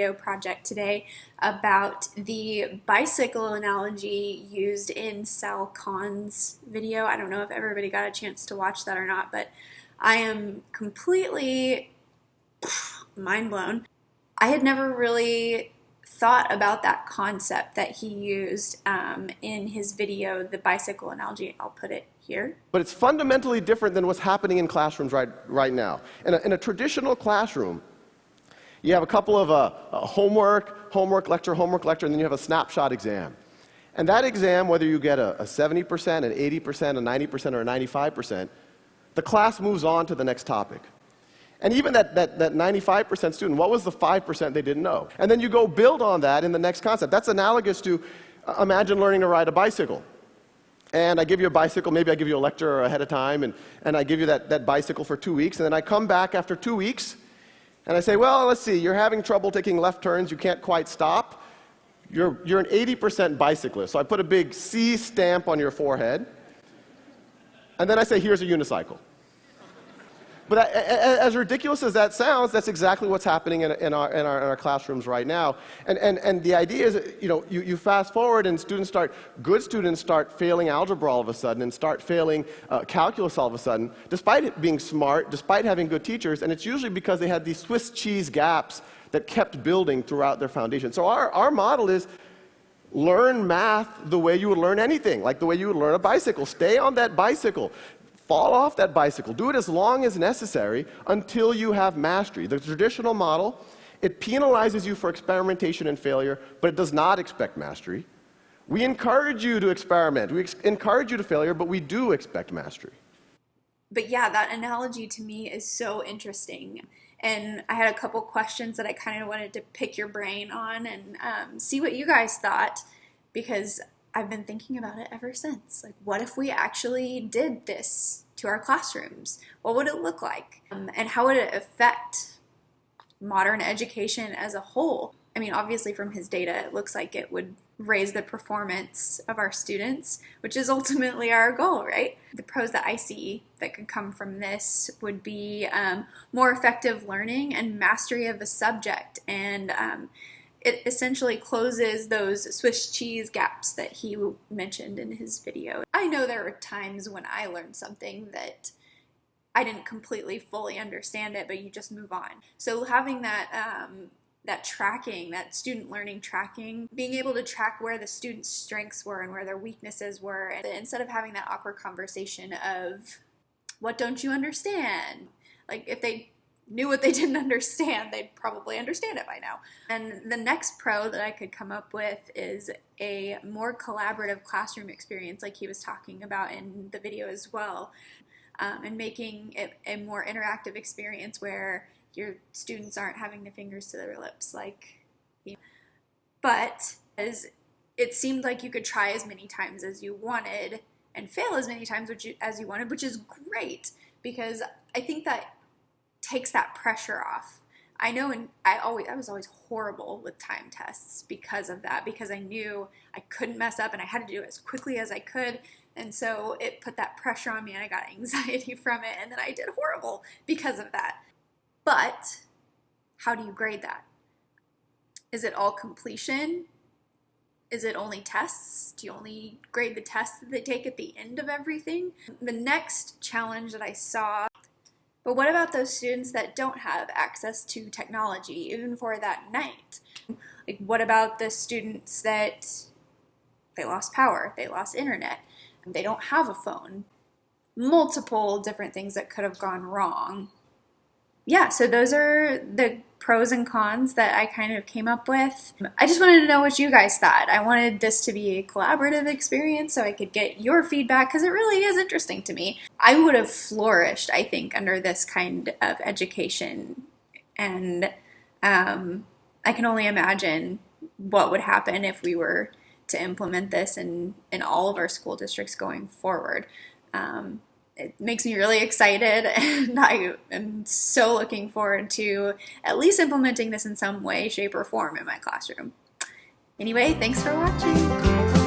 video project today about the bicycle analogy used in Sal Khan's video. I don't know if everybody got a chance to watch that or not, but I am completely mind blown. I had never really thought about that concept that he used in his video, the bicycle analogy. I'll put it here. But it's fundamentally different than what's happening in classrooms right now. In a traditional classroom, you have a couple of homework, lecture, and then you have a snapshot exam. And that exam, whether you get a 70%, an 80%, a 90%, or a 95%, the class moves on to the next topic. And even that 95% student, what was the 5% they didn't know? And then you go build on that in the next concept. That's analogous to imagine learning to ride a bicycle. And I give you a bicycle, maybe I give you a lecture ahead of time, and I give you that bicycle for 2 weeks, and then I come back after 2 weeks, and I say, well, let's see, you're having trouble taking left turns, you can't quite stop. You're an 80% bicyclist. So I put a big C stamp on your forehead, and then I say, here's a unicycle. But as ridiculous as that sounds, that's exactly what's happening in our classrooms right now. And the idea is, you fast forward and good students start failing algebra all of a sudden and start failing calculus all of a sudden, despite it being smart, despite having good teachers, and it's usually because they had these Swiss cheese gaps that kept building throughout their foundation. So our model is learn math the way you would learn anything, like the way you would learn a bicycle. Stay on that bicycle. Fall off that bicycle. Do it as long as necessary until you have mastery. The traditional model, it penalizes you for experimentation and failure, but it does not expect mastery. We encourage you to experiment. We encourage you to failure, but we do expect mastery. But yeah, that analogy to me is so interesting. And I had a couple questions that I kind of wanted to pick your brain on and see what you guys thought, because I've been thinking about it ever since. Like, what if we actually did this to our classrooms? What would it look like? And how would it affect modern education as a whole? I mean, obviously from his data, it looks like it would raise the performance of our students, which is ultimately our goal, right? The pros that I see that could come from this would be more effective learning and mastery of the subject, and it essentially closes those Swiss cheese gaps that he mentioned in his video. I know there were times when I learned something that I didn't completely fully understand it, but you just move on. So having that tracking, that student learning tracking, being able to track where the students' strengths were and where their weaknesses were, and instead of having that awkward conversation of, what don't you understand? Like, if they knew what they didn't understand, they'd probably understand it by now. And the next pro that I could come up with is a more collaborative classroom experience, like he was talking about in the video as well, and making it a more interactive experience where your students aren't having their fingers to their lips. But as it seemed like you could try as many times as you wanted and fail as many times as you wanted, which is great, because I think that takes that pressure off. I know, and I was always horrible with time tests because of that, because I knew I couldn't mess up and I had to do it as quickly as I could, and so it put that pressure on me and I got anxiety from it, and then I did horrible because of that. But how do you grade that? Is it all completion? Is it only tests? Do you only grade the tests that they take at the end of everything? The next challenge that I saw, but what about those students that don't have access to technology, even for that night? Like, what about the students that they lost power, they lost internet, they don't have a phone? Multiple different things that could have gone wrong. Yeah, so those are the pros and cons that I kind of came up with. I just wanted to know what you guys thought. I wanted this to be a collaborative experience so I could get your feedback, because it really is interesting to me. I would have flourished, I think, under this kind of education, and I can only imagine what would happen if we were to implement this in all of our school districts going forward. It makes me really excited, and I am so looking forward to at least implementing this in some way, shape, or form in my classroom. Anyway, thanks for watching.